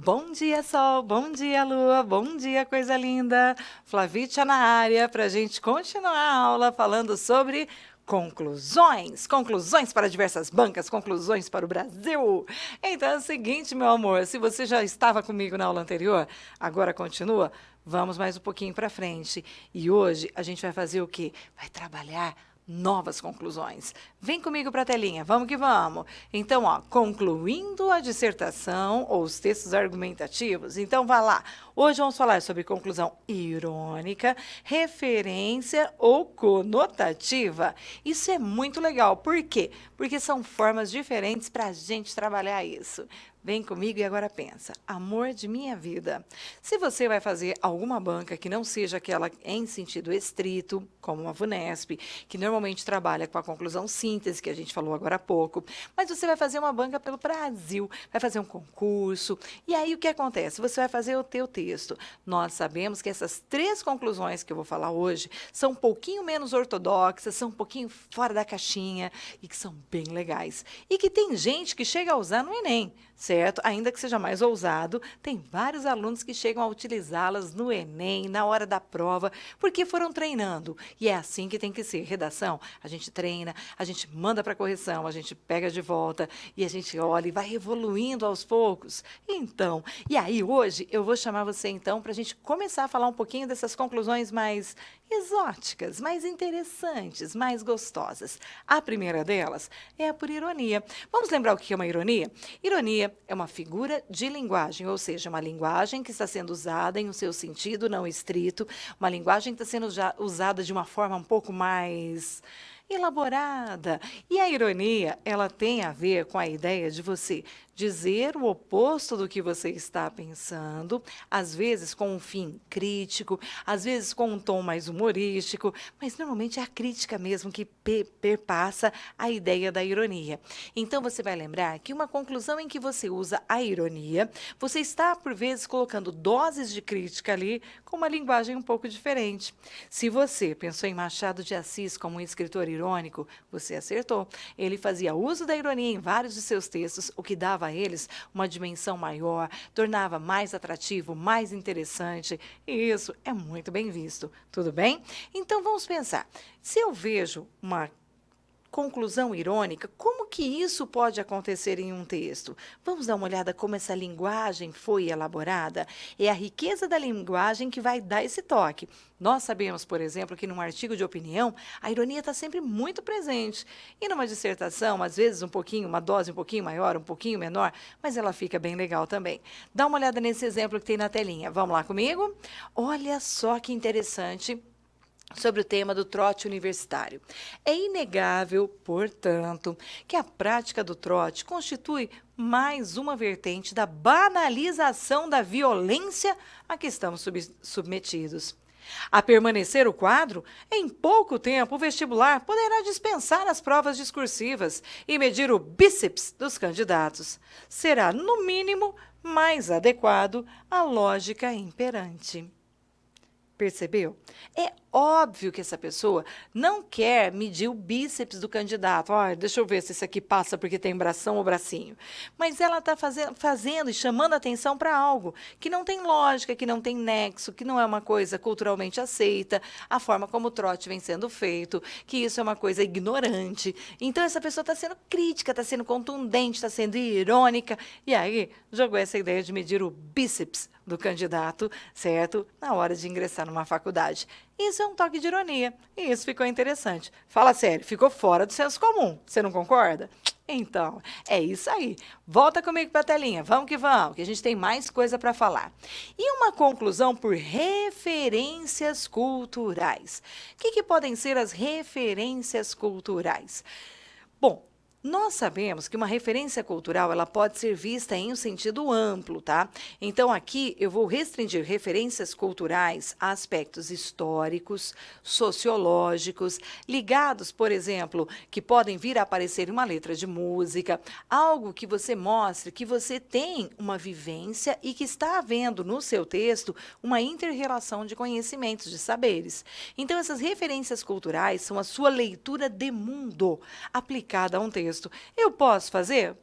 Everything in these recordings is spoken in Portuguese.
Bom dia, Sol, bom dia, Lua, bom dia, coisa linda. Flavícia na área para a gente continuar a aula falando sobre conclusões. Conclusões para diversas bancas, conclusões para o Brasil. Então é o seguinte, meu amor, se você já estava comigo na aula anterior, agora continua, vamos mais um pouquinho para frente. E hoje a gente vai fazer o quê? Vai trabalhar novas conclusões. Vem comigo para a telinha, vamos que vamos. Então, ó, concluindo a dissertação ou os textos argumentativos, então vá lá. Hoje vamos falar sobre conclusão irônica, referência ou conotativa. Isso é muito legal. Por quê? Porque são formas diferentes para a gente trabalhar isso. Vem comigo e agora pensa, amor de minha vida. Se você vai fazer alguma banca que não seja aquela em sentido estrito, como a VUNESP, que normalmente trabalha com a conclusão síntese, que a gente falou agora há pouco, mas você vai fazer uma banca pelo Brasil, vai fazer um concurso, e aí o que acontece? Você vai fazer o teu texto. Nós sabemos que essas três conclusões que eu vou falar hoje são um pouquinho menos ortodoxas, são um pouquinho fora da caixinha e que são bem legais. E que tem gente que chega a usar no Enem, certo? Ainda que seja mais ousado, tem vários alunos que chegam a utilizá-las no Enem, na hora da prova, porque foram treinando. E é assim que tem que ser. Redação, a gente treina, a gente manda para correção, a gente pega de volta e a gente olha e vai evoluindo aos poucos. Então, e aí hoje eu vou chamar você então para a gente começar a falar um pouquinho dessas conclusões mais exóticas, mais interessantes, mais gostosas. A primeira delas é a por ironia. Vamos lembrar o que é uma ironia? Ironia é uma figura de linguagem, ou seja, uma linguagem que está sendo usada em um seu sentido não estrito, uma linguagem que está sendo usada de uma forma um pouco mais elaborada. E a ironia, ela tem a ver com a ideia de você dizer o oposto do que você está pensando, às vezes com um fim crítico, às vezes com um tom mais humorístico, mas normalmente é a crítica mesmo que perpassa a ideia da ironia. Então você vai lembrar que uma conclusão em que você usa a ironia, você está por vezes colocando doses de crítica ali com uma linguagem um pouco diferente. Se você pensou em Machado de Assis como um escritor irônico, você acertou. Ele fazia uso da ironia em vários de seus textos, o que dava a eles uma dimensão maior, tornava mais atrativo, mais interessante, e isso é muito bem visto. Tudo bem? Então vamos pensar. Se eu vejo uma conclusão irônica, como que isso pode acontecer em um texto? Vamos dar uma olhada como essa linguagem foi elaborada? É a riqueza da linguagem que vai dar esse toque. Nós sabemos, por exemplo, que num artigo de opinião, a ironia está sempre muito presente. E numa dissertação, às vezes um pouquinho, uma dose um pouquinho maior, um pouquinho menor, mas ela fica bem legal também. Dá uma olhada nesse exemplo que tem na telinha. Vamos lá comigo? Olha só que interessante sobre o tema do trote universitário. É inegável, portanto, que a prática do trote constitui mais uma vertente da banalização da violência a que estamos submetidos. A permanecer o quadro, em pouco tempo o vestibular poderá dispensar as provas discursivas e medir o bíceps dos candidatos. Será, no mínimo, mais adequado à lógica imperante. Percebeu? É óbvio que essa pessoa não quer medir o bíceps do candidato. Olha, deixa eu ver se esse aqui passa porque tem bração ou bracinho. Mas ela está fazendo e chamando atenção para algo que não tem lógica, que não tem nexo, que não é uma coisa culturalmente aceita, a forma como o trote vem sendo feito, que isso é uma coisa ignorante. Então, essa pessoa está sendo crítica, está sendo contundente, está sendo irônica. E aí, jogou essa ideia de medir o bíceps do candidato, certo? Na hora de ingressar numa faculdade. Isso é um toque de ironia. E isso ficou interessante. Fala sério, ficou fora do senso comum. Você não concorda? Então, é isso aí. Volta comigo para a telinha. Vamos que a gente tem mais coisa para falar. E uma conclusão por referências culturais. O que podem ser as referências culturais? Bom, nós sabemos que uma referência cultural ela pode ser vista em um sentido amplo, tá? Então, aqui eu vou restringir referências culturais a aspectos históricos, sociológicos, ligados, por exemplo, que podem vir a aparecer em uma letra de música, algo que você mostre que você tem uma vivência e que está havendo no seu texto uma inter-relação de conhecimentos, de saberes. Então, essas referências culturais são a sua leitura de mundo aplicada a um texto texto. Eu posso fazer?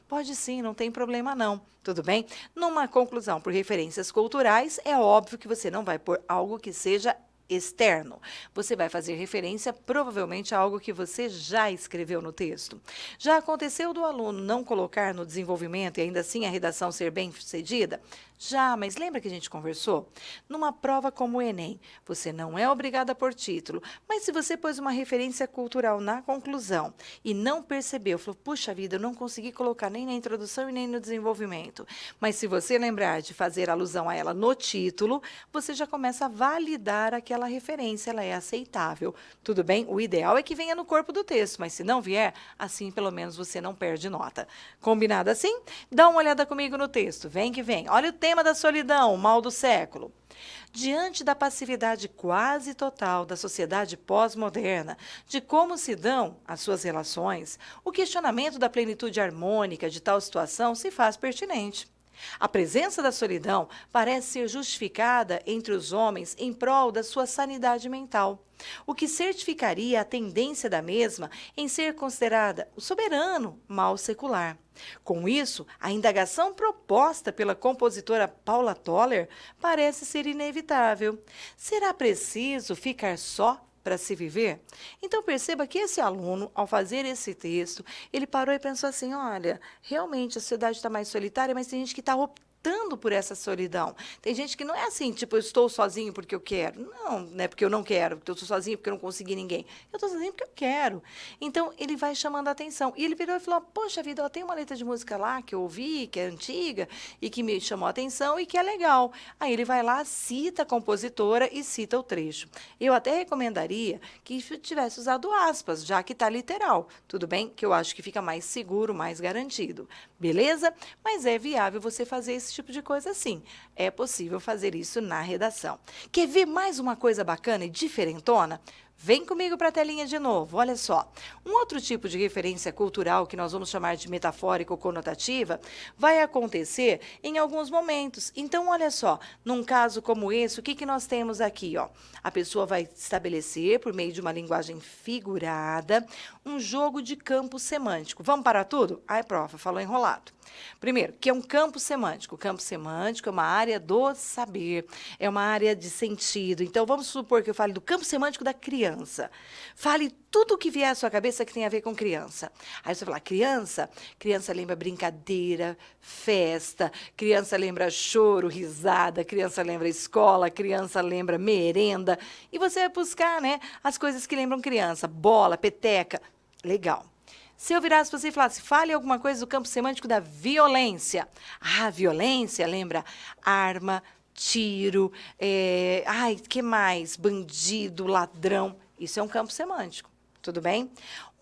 Pode sim, não tem problema não. Tudo bem? Numa conclusão por referências culturais, é óbvio que você não vai pôr algo que seja externo. Você vai fazer referência provavelmente a algo que você já escreveu no texto. Já aconteceu do aluno não colocar no desenvolvimento e ainda assim a redação ser bem-sucedida? Já, mas lembra que a gente conversou? Numa prova como o Enem, você não é obrigada por título, mas se você pôs uma referência cultural na conclusão e não percebeu, falou, puxa vida, eu não consegui colocar nem na introdução e nem no desenvolvimento, mas se você lembrar de fazer alusão a ela no título, você já começa a validar aquela referência, ela é aceitável. Tudo bem? O ideal é que venha no corpo do texto, mas se não vier, assim pelo menos você não perde nota. Combinado assim? Dá uma olhada comigo no texto, vem que vem. Olha o tema da solidão, o mal do século. Diante da passividade quase total da sociedade pós-moderna, de como se dão as suas relações, o questionamento da plenitude harmônica de tal situação se faz pertinente. A presença da solidão parece ser justificada entre os homens em prol da sua sanidade mental, o que certificaria a tendência da mesma em ser considerada o soberano mal secular. Com isso, a indagação proposta pela compositora Paula Toller parece ser inevitável. Será preciso ficar só para se viver? Então perceba que esse aluno, ao fazer esse texto, ele parou e pensou assim, olha, realmente a sociedade está mais solitária, mas tem gente que está optando por essa solidão. Tem gente que não é assim, tipo, eu estou sozinho porque eu quero. Não, não é porque eu não quero, porque eu estou sozinho porque eu não consegui ninguém. Eu estou sozinho porque eu quero. Então, ele vai chamando a atenção. E ele virou e falou, poxa vida, ó, tem uma letra de música lá que eu ouvi, que é antiga, e que me chamou a atenção e que é legal. Aí ele vai lá, cita a compositora e cita o trecho. Eu até recomendaria que tivesse usado aspas, já que está literal. Tudo bem? Que eu acho que fica mais seguro, mais garantido. Beleza? Mas é viável você fazer esse tipo de coisa sim. É possível fazer isso na redação. Quer ver mais uma coisa bacana e diferentona? Vem comigo para a telinha de novo, olha só. Um outro tipo de referência cultural que nós vamos chamar de metafórica ou conotativa vai acontecer em alguns momentos. Então, olha só, num caso como esse, o que nós temos aqui? Ó? A pessoa vai estabelecer, por meio de uma linguagem figurada, um jogo de campo semântico. Vamos parar tudo? Ai, prof, falou enrolado. Primeiro, que é um campo semântico. O campo semântico é uma área do saber, é uma área de sentido. Então, vamos supor que eu fale do campo semântico da criança. Fale tudo o que vier à sua cabeça que tem a ver com criança. Aí você fala, criança lembra brincadeira, festa, criança lembra choro, risada, criança lembra escola, criança lembra merenda. E você vai buscar, né, as coisas que lembram criança, bola, peteca. Legal. Se eu virasse para você e falasse, fale alguma coisa do campo semântico da violência. Ah, violência lembra arma, tiro, que mais? Bandido, ladrão. Isso é um campo semântico, tudo bem?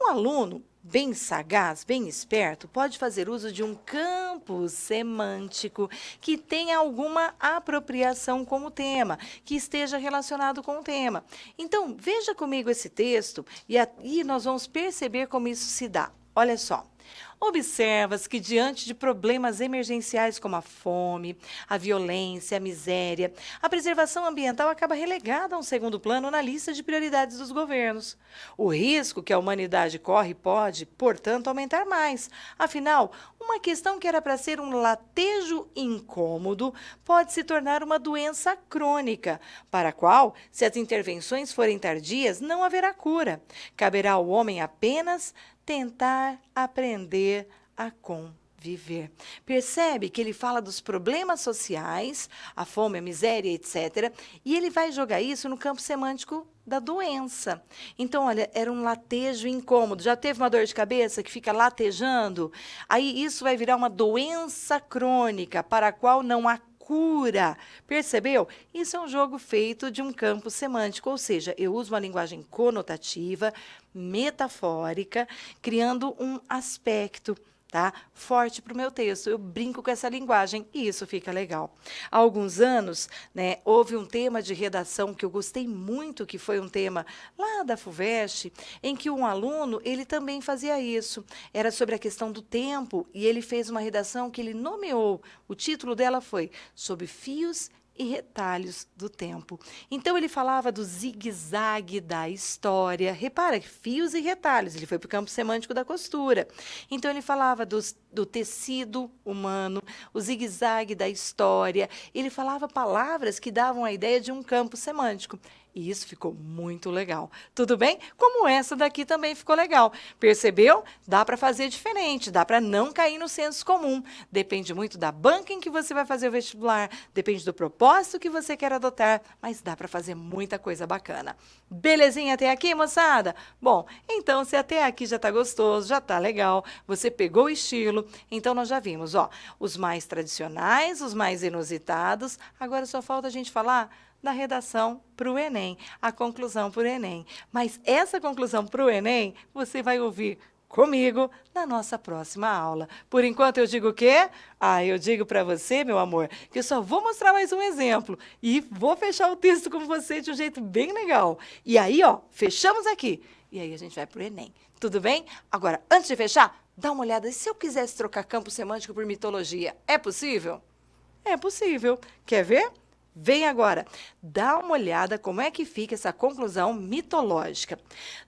Um aluno bem sagaz, bem esperto, pode fazer uso de um campo semântico que tenha alguma apropriação com o tema, que esteja relacionado com o tema. Então, veja comigo esse texto e aí nós vamos perceber como isso se dá. Olha só. Observa-se que, diante de problemas emergenciais como a fome, a violência, a miséria, a preservação ambiental acaba relegada a um segundo plano na lista de prioridades dos governos. O risco que a humanidade corre pode, portanto, aumentar mais. Afinal, uma questão que era para ser um latejo incômodo pode se tornar uma doença crônica, para a qual, se as intervenções forem tardias, não haverá cura. Caberá ao homem apenas tentar aprender a conviver. Percebe que ele fala dos problemas sociais, a fome, a miséria, etc. E ele vai jogar isso no campo semântico da doença. Então, olha, era um latejo incômodo. Já teve uma dor de cabeça que fica latejando? Aí isso vai virar uma doença crônica para a qual não há cura. Percebeu? Isso é um jogo feito de um campo semântico, ou seja, eu uso uma linguagem conotativa, metafórica, criando um aspecto, tá, forte para o meu texto. Eu brinco com essa linguagem e isso fica legal. Há alguns anos, né, houve um tema de redação que eu gostei muito, que foi um tema lá da FUVEST, em que um aluno, ele também fazia isso. Era sobre a questão do tempo e ele fez uma redação que ele nomeou. O título dela foi Sob Fios e retalhos do tempo. Então, ele falava do zigue-zague da história. Repara, fios e retalhos. Ele foi para o campo semântico da costura. Então, ele falava do tecido humano, o zigue-zague da história. Ele falava palavras que davam a ideia de um campo semântico. E isso ficou muito legal. Tudo bem? Como essa daqui também ficou legal. Percebeu? Dá para fazer diferente, dá para não cair no senso comum. Depende muito da banca em que você vai fazer o vestibular, depende do propósito que você quer adotar, mas dá para fazer muita coisa bacana. Belezinha até aqui, moçada? Bom, então se até aqui já tá gostoso, já tá legal, você pegou o estilo, então nós já vimos, ó, os mais tradicionais, os mais inusitados, agora só falta a gente falar da redação para o Enem, a conclusão para o Enem. Mas essa conclusão para o Enem, você vai ouvir comigo na nossa próxima aula. Por enquanto, eu digo o quê? Eu digo para você, meu amor, que eu só vou mostrar mais um exemplo e vou fechar o texto com você de um jeito bem legal. E aí, ó, fechamos aqui. E aí a gente vai para o Enem. Tudo bem? Agora, antes de fechar, dá uma olhada. E se eu quisesse trocar campo semântico por mitologia, é possível? É possível. Quer ver? Vem agora, dá uma olhada como é que fica essa conclusão mitológica.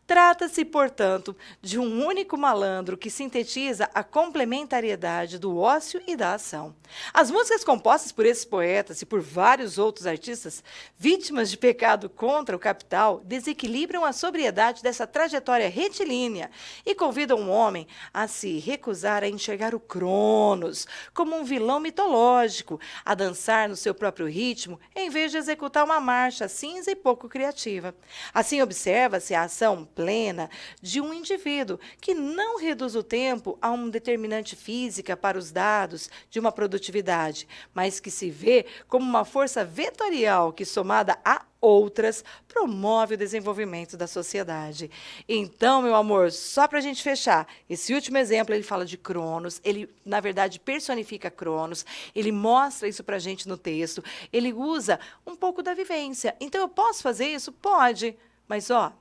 Trata-se, portanto, de um único malandro que sintetiza a complementariedade do ócio e da ação. As músicas compostas por esses poetas e por vários outros artistas, vítimas de pecado contra o capital, desequilibram a sobriedade dessa trajetória retilínea e convidam o homem a se recusar a enxergar o Cronos como um vilão mitológico, a dançar no seu próprio ritmo, em vez de executar uma marcha cinza e pouco criativa. Assim, observa-se a ação plena de um indivíduo que não reduz o tempo a uma determinante física para os dados de uma produtividade, mas que se vê como uma força vetorial que, somada a outras, promove o desenvolvimento da sociedade. Então, meu amor, só para a gente fechar, esse último exemplo, ele fala de Cronos, ele, na verdade, personifica Cronos, ele mostra isso para a gente no texto, ele usa um pouco da vivência. Então, eu posso fazer isso? Pode, mas, ó,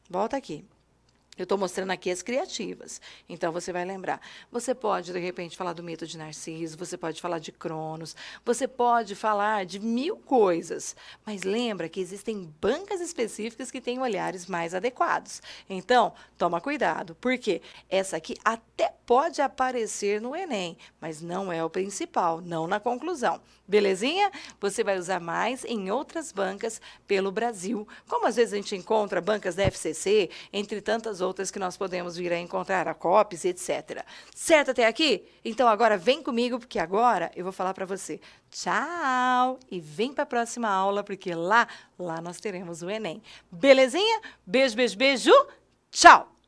volta aqui. Eu estou mostrando aqui as criativas. Então, você vai lembrar. Você pode, de repente, falar do mito de Narciso, você pode falar de Cronos, você pode falar de 1000 coisas. Mas lembra que existem bancas específicas que têm olhares mais adequados. Então, toma cuidado, porque essa aqui até pode aparecer no Enem, mas não é o principal, não na conclusão. Belezinha? Você vai usar mais em outras bancas pelo Brasil. Como às vezes a gente encontra bancas da FCC, entre tantas outras que nós podemos vir a encontrar, a COPES, etc. Certo até aqui? Então agora vem comigo, porque agora eu vou falar para você. Tchau! E vem para a próxima aula, porque lá nós teremos o Enem. Belezinha? Beijo, beijo, beijo. Tchau!